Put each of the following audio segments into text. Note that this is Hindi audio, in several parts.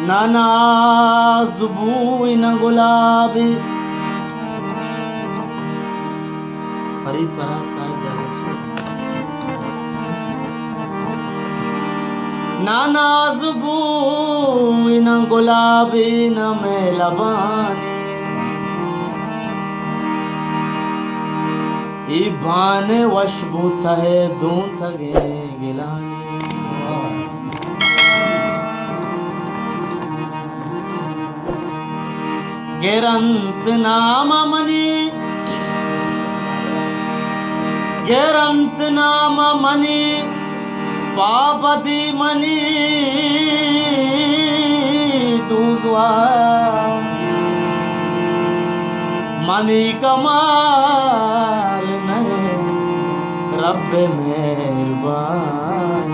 ना नाज़ुबू न गुलाबी। फरीद फरहाद साहब ना नाज़ुबू न गुलाबी न मेलबानी इबान वशबूत है दूं थगे गिलानी गेरंत नामा मनी गेरंत नामा मनी पापदी मनी दूसवा मनी कमाल नहीं रब मेहरबान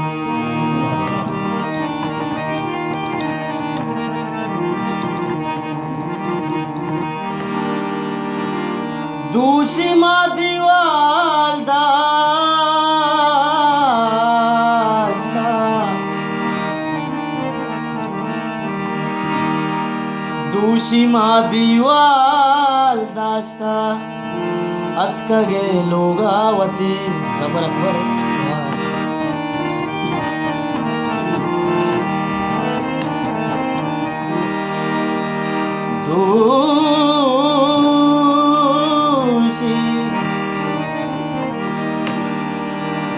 दूषी मा दीवाल दाश्ता दूषी मा दीवाल दाश्ता अतकगे लोगावती जबर अकबर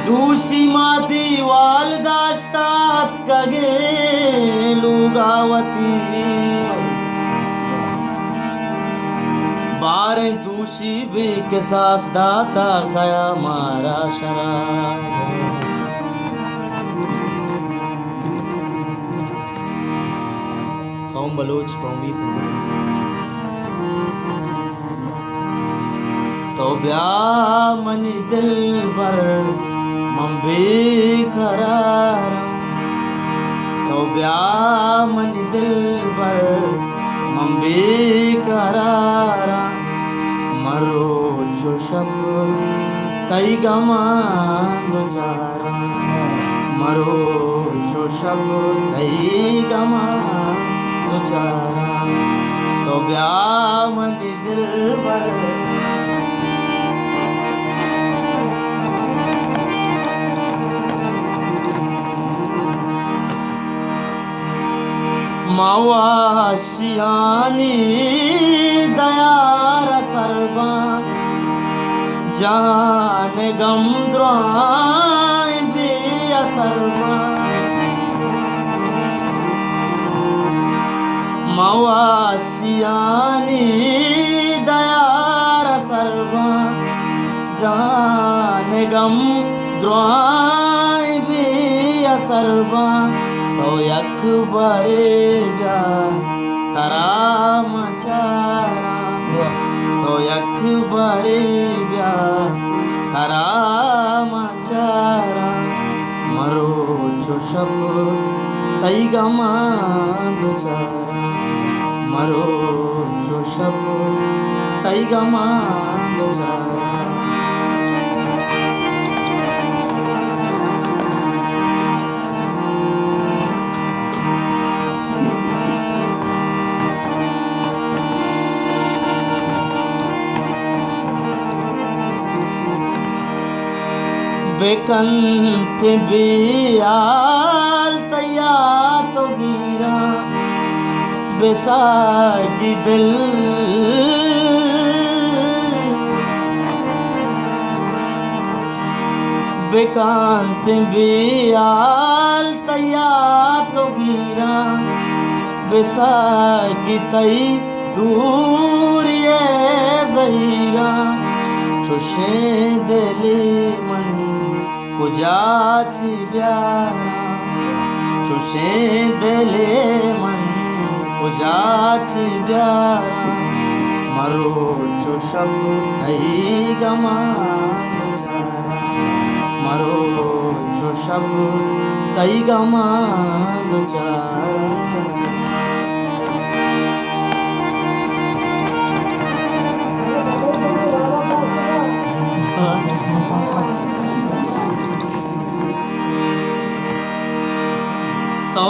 दूषी मा दीवाल दाश्तात कगे लुगावती बारे दूषी भी के सास दाता खाया मारा शराब कौम बलोच कौमी तो ब्या मनी दिल पर मम बेकरार तो ब्या मनी दिल पर मम बेकरार मरो जो शब तई गमान गुजारा मरो जो शब तई गमान गुजारा तो ब्या मनी दिल पर मावाशियानी दयार सरबा जान गम द्राय बे असरबा मावाशियानी दयार सरबा जान गम द्राय बे असरबा तो यकबरे ब्या तरा मचारा तो यकबरे ब्या तरा मचारा मरो जो शब तई गमा गुजारा मरो जो शब तई गमा गुजारा बेकंत बियाल तैया तो गिरा बेसागी दिल बेकांत बियाल तैया तो गिरा बेसागी तई दूर ये ज़हीरा चुशे दिली मन कुजाची ब्यारा चुशे दिले मन कुजाची ब्यारा मरो जो शब तई गमा गुजारा मरो जो शब तई गमा गुजारा तो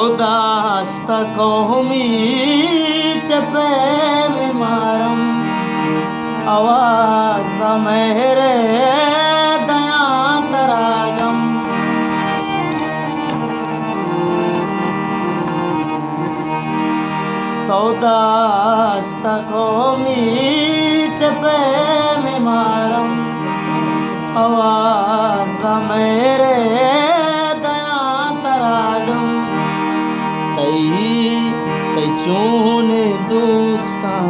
कौमी चपेल मारम आवाज मेरे दया तरागम तो दास्त कौमी चपेल मारम आवाज मेरे दया तरागम तई चून दोस्तां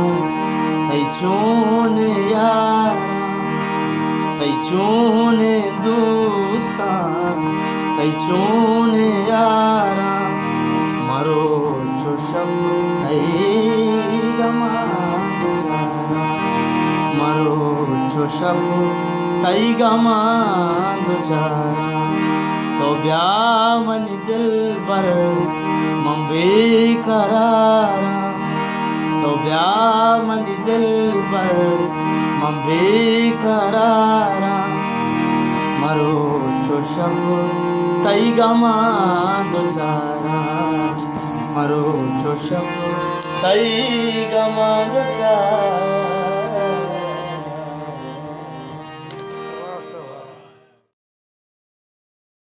तई चून यारा तई चून दोस्तां तई चून यारा मरो जो शब तई गमा मरो जो शब तई गमा दुचारा तो ब्या मन दिल बर मं बेकरारा तो ब्या मन दिल बर मं बेकरारा मरो जो शब तई गमा दुचारा मरो जो शब तई गमा दुचारा